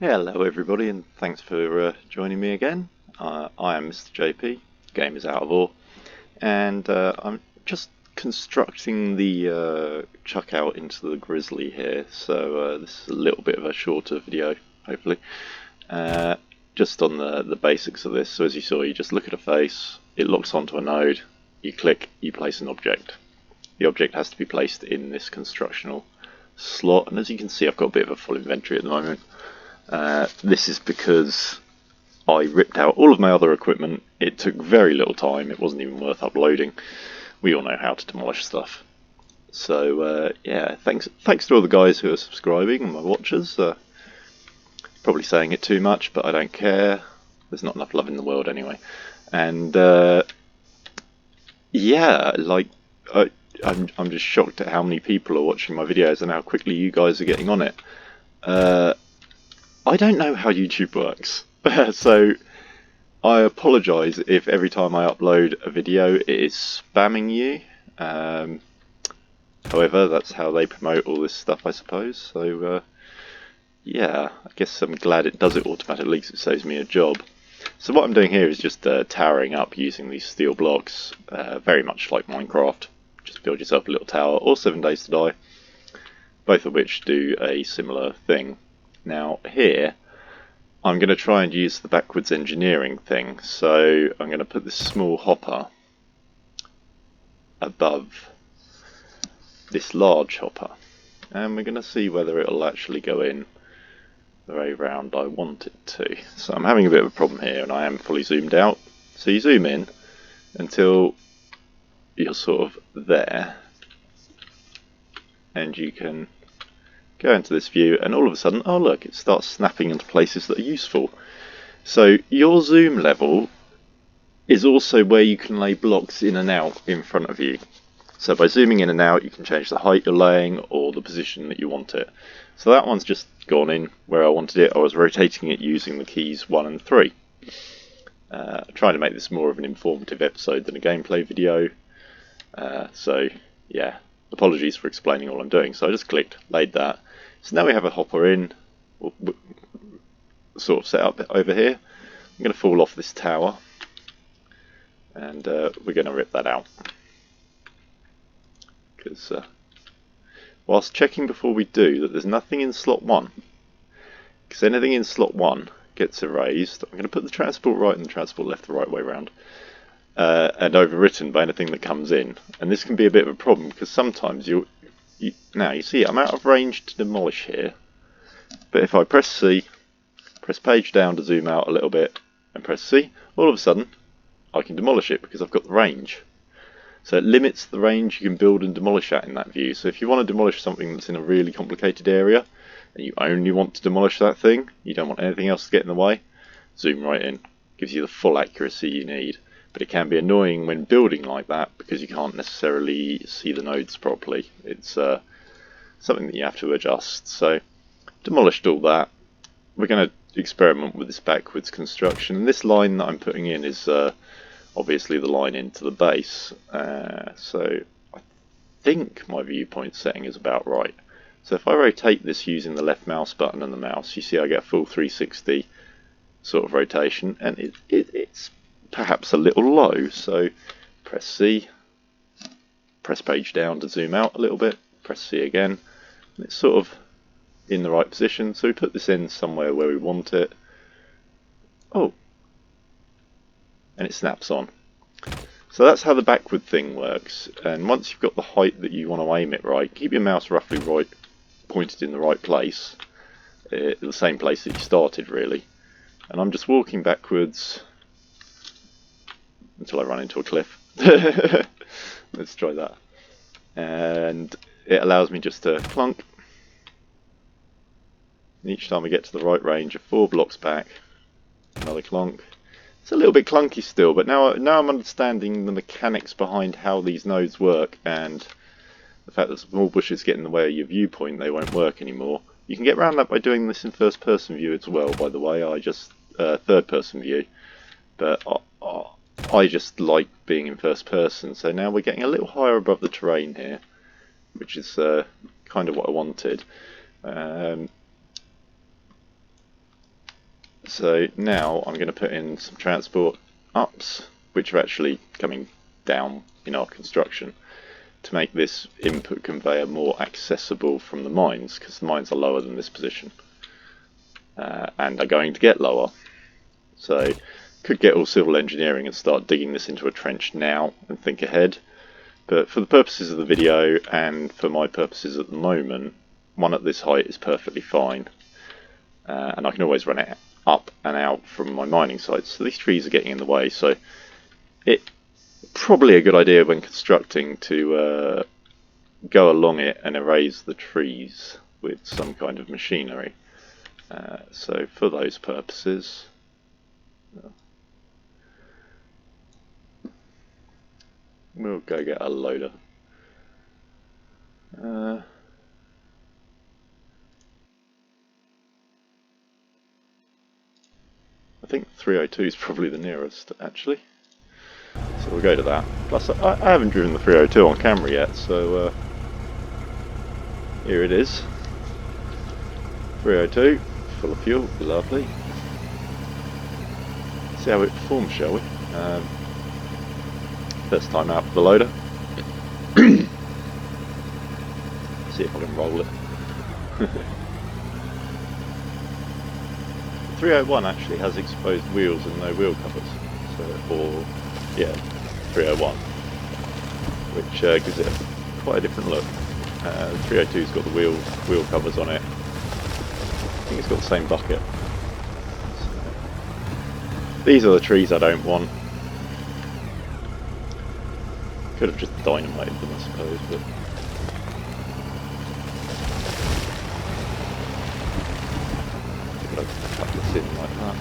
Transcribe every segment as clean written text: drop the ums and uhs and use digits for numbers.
Hello everybody, and thanks for joining me again. I am Mr. JP, game is out of ore, and I'm just constructing the chuck out into the Grizzly here, so this is a little bit of a shorter video, hopefully. Just on the basics of this. So as you saw, you just look at a face, it locks onto a node, you click, you place an object. The object has to be placed in this constructional slot, and as you can see I've got a bit of a full inventory at the moment. This is because I ripped out all of my other equipment. It took very little time, it wasn't even worth uploading. We all know how to demolish stuff. So yeah, thanks to all the guys who are subscribing and my watchers. Probably saying it too much, but I don't care. There's not enough love in the world anyway. And yeah, like I'm just shocked at how many people are watching my videos and how quickly you guys are getting on it. I don't know how YouTube works, so I apologise if every time I upload a video it is spamming you. However, that's how they promote all this stuff, I suppose. So yeah, I guess I'm glad it does it automatically because it saves me a job. So what I'm doing here is just towering up using these steel blocks, very much like Minecraft. Just build yourself a little tower, or 7 Days to Die, both of which do a similar thing. Now here, I'm going to try and use the backwards engineering thing, so I'm going to put this small hopper above this large hopper, and we're going to see whether it'll actually go in the way round I want it to. So I'm having a bit of a problem here, and I am fully zoomed out. So you zoom in until you're sort of there, and you can go into this view, and all of a sudden, oh look, it starts snapping into places that are useful. So your zoom level is also where you can lay blocks in and out in front of you. So by zooming in and out, you can change the height you're laying or the position that you want it. So that one's just gone in where I wanted it. I was rotating it using the keys 1 and 3. Trying to make this more of an informative episode than a gameplay video. So yeah, apologies for explaining all I'm doing. So I just clicked, laid that. So now we have a hopper in, sort of set up over here. I'm going to fall off this tower, and we're going to rip that out. Because whilst checking before we do that there's nothing in slot 1, because anything in slot 1 gets erased. I'm going to put the transport right and the transport left the right way around, and overwritten by anything that comes in. And this can be a bit of a problem because sometimes now you see I'm out of range to demolish here, but if I press C, press page down to zoom out a little bit, and press C, all of a sudden I can demolish it because I've got the range. So it limits the range you can build and demolish at in that view. So if you want to demolish something that's in a really complicated area, and you only want to demolish that thing, you don't want anything else to get in the way, zoom right in. Gives you the full accuracy you need. But it can be annoying when building like that because you can't necessarily see the nodes properly. It's something that you have to adjust. So demolished all that. We're going to experiment with this backwards construction. And this line that I'm putting in is obviously the line into the base. So I think my viewpoint setting is about right. So if I rotate this using the left mouse button and the mouse, you see I get a full 360 sort of rotation, and it's perhaps a little low. So press C, press page down to zoom out a little bit, press C again, and it's sort of in the right position. So we put this in somewhere where we want it. Oh, and it snaps on. So that's how the backward thing works. And once you've got the height that you want to aim it right, keep your mouse roughly right, pointed in the right place, the same place that you started really. And I'm just walking backwards until I run into a cliff. Let's try that. And it allows me just to clunk. And each time I get to the right range of 4 blocks back, another clunk. It's a little bit clunky still, but now I'm understanding the mechanics behind how these nodes work, and the fact that small bushes get in the way of your viewpoint, they won't work anymore. You can get around that by doing this in first person view as well, by the way. I just third person view, but I just like being in first person. So now we're getting a little higher above the terrain here, which is kind of what I wanted. So now I'm going to put in some transport ups, which are actually coming down in our construction, to make this input conveyor more accessible from the mines, because the mines are lower than this position, and are going to get lower. So could get all civil engineering and start digging this into a trench now and think ahead. But for the purposes of the video and for my purposes at the moment, one at this height is perfectly fine. And I can always run it up and out from my mining sites. So these trees are getting in the way, so it's probably a good idea when constructing to go along it and erase the trees with some kind of machinery. So for those purposes, we'll go get a loader. I think 302 is probably the nearest, actually. So we'll go to that. Plus, I haven't driven the 302 on camera yet, so here it is. 302, full of fuel, lovely. See how it performs, shall we? First time out with the loader. See if I can roll it. 301 actually has exposed wheels and no wheel covers, so, or yeah, 301, which gives it quite a different look. 302's got the wheel covers on it. I think it's got the same bucket. So, these are the trees I don't want. Could have just dynamited them, I suppose, but. Cut this in like that.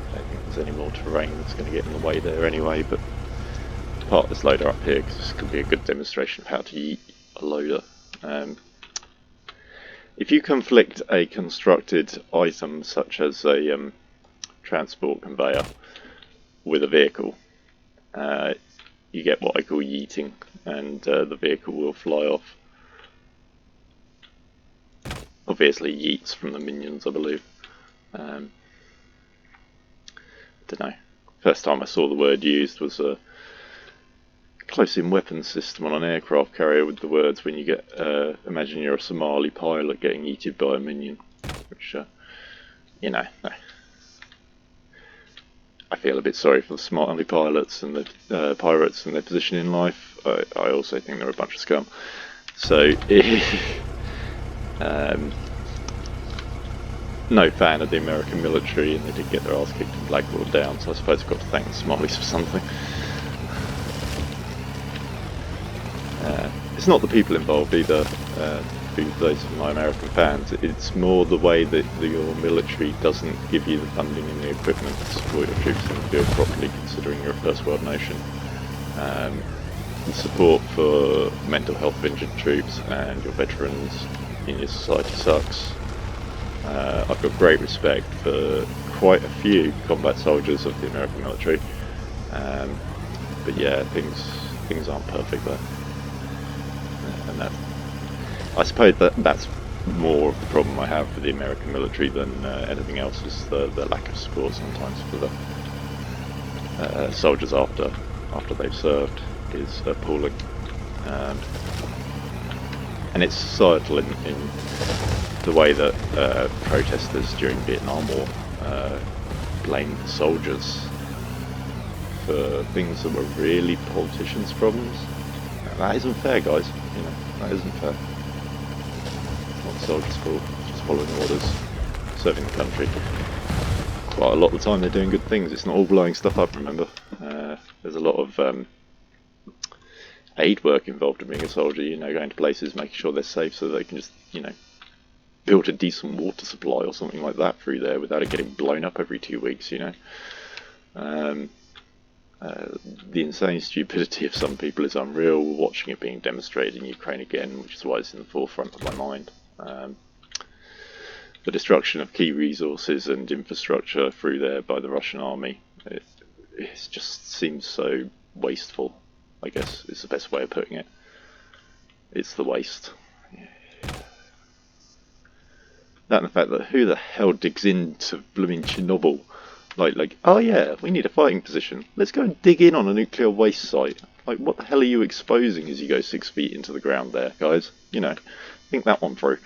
I don't think there's any more terrain that's going to get in the way there anyway, but park this loader up here because this could be a good demonstration of how to yeet a loader. If you conflict a constructed item such as a transport conveyor with a vehicle, you get what I call yeeting, and the vehicle will fly off. Obviously yeets from the minions, I believe. Don't know. First time I saw the word used was a close-in weapons system on an aircraft carrier with the words, when you get, imagine you're a Somali pilot getting yeeted by a minion, which, you know, I feel a bit sorry for the Somali pilots and the pirates and their position in life. I also think they're a bunch of scum. So, no fan of the American military, and they did get their ass kicked in Blackwater Down, so I suppose I've got to thank the Somalis for something. It's not the people involved either, for those of my American fans. It's more the way that your military doesn't give you the funding and the equipment to support your troops in the field properly, considering you're a first world nation. The support for mental health of injured troops and your veterans in your society sucks. I've got great respect for quite a few combat soldiers of the American military, but yeah, things aren't perfect there. And that, I suppose that's more of the problem I have with the American military than anything else, is the lack of support sometimes for the soldiers after they've served is appalling. And it's societal in the way that protesters during the Vietnam War blamed soldiers for things that were really politicians' problems. That isn't fair, guys. You know, that isn't fair. It's not the soldiers' fault. It's just following orders, serving the country. Quite a lot of the time they're doing good things. It's not all blowing stuff up, remember. There's a lot of aid work involved in being a soldier, you know, going to places, making sure they're safe so they can just, you know, build a decent water supply or something like that through there without it getting blown up every 2 weeks, you know. The insane stupidity of some people is unreal. We're watching it being demonstrated in Ukraine again, which is why it's in the forefront of my mind. The destruction of key resources and infrastructure through there by the Russian army, it just seems so wasteful. I guess is the best way of putting it. It's the waste. That and the fact that who the hell digs into blooming Chernobyl? Like, oh yeah, we need a fighting position. Let's go and dig in on a nuclear waste site. Like, what the hell are you exposing as you go 6 feet into the ground there, guys? You know, think that one through.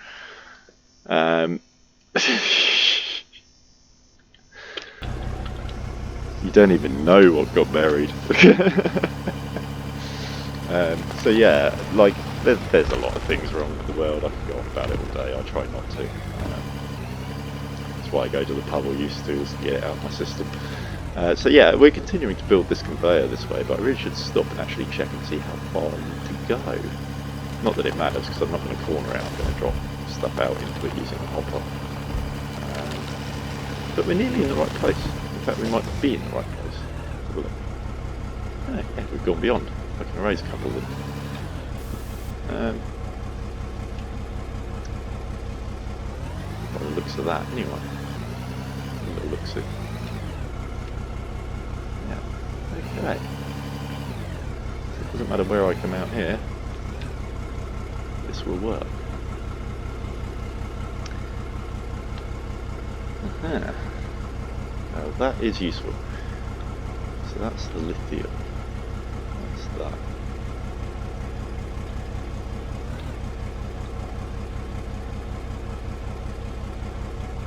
You don't even know what got buried. So yeah, like, there's a lot of things wrong with the world. I could go on about it all day. I try not to. That's why I go to the pub, or used to, is to get it out of my system. So yeah, we're continuing to build this conveyor this way, but I really should stop and actually check and see how far I need to go. Not that it matters, because I'm not going to corner it. I'm going to drop stuff out into it using a hopper. But we're nearly in the right place. In fact, we might be in the right place. Have a look. Oh, yeah, we've gone beyond. I can erase a couple of them. By the looks of that, anyway. By the looks of it. Yeah. Okay. It doesn't matter where I come out here. This will work. Now that is useful. So that's the lithium. That's that.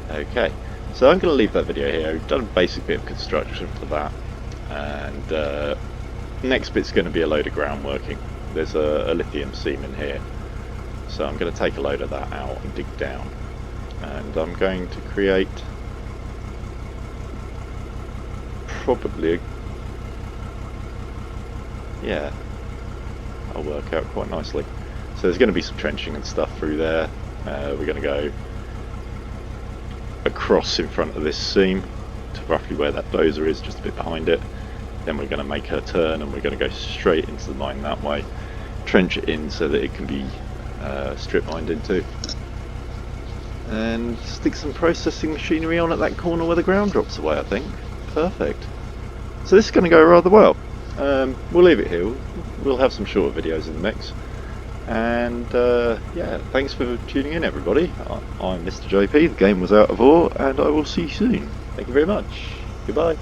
Okay, so I'm going to leave that video here. We've done a basic bit of construction for that, and next bit's going to be a load of groundworking. There's a lithium seam in here, so I'm going to take a load of that out and dig down, and I'm going to create probably yeah, I'll work out quite nicely. So there's going to be some trenching and stuff through there. We're going to go across in front of this seam to roughly where that dozer is, just a bit behind it. Then we're going to make a turn and we're going to go straight into the mine that way, trench it in so that it can be strip mined into, and stick some processing machinery on at that corner where the ground drops away, I think. Perfect. So this is going to go rather well. We'll leave it here. We'll have some shorter videos in the mix. And yeah, thanks for tuning in, everybody. I'm Mr. JP, the game was out of ore, and I will see you soon. Thank you very much. Goodbye.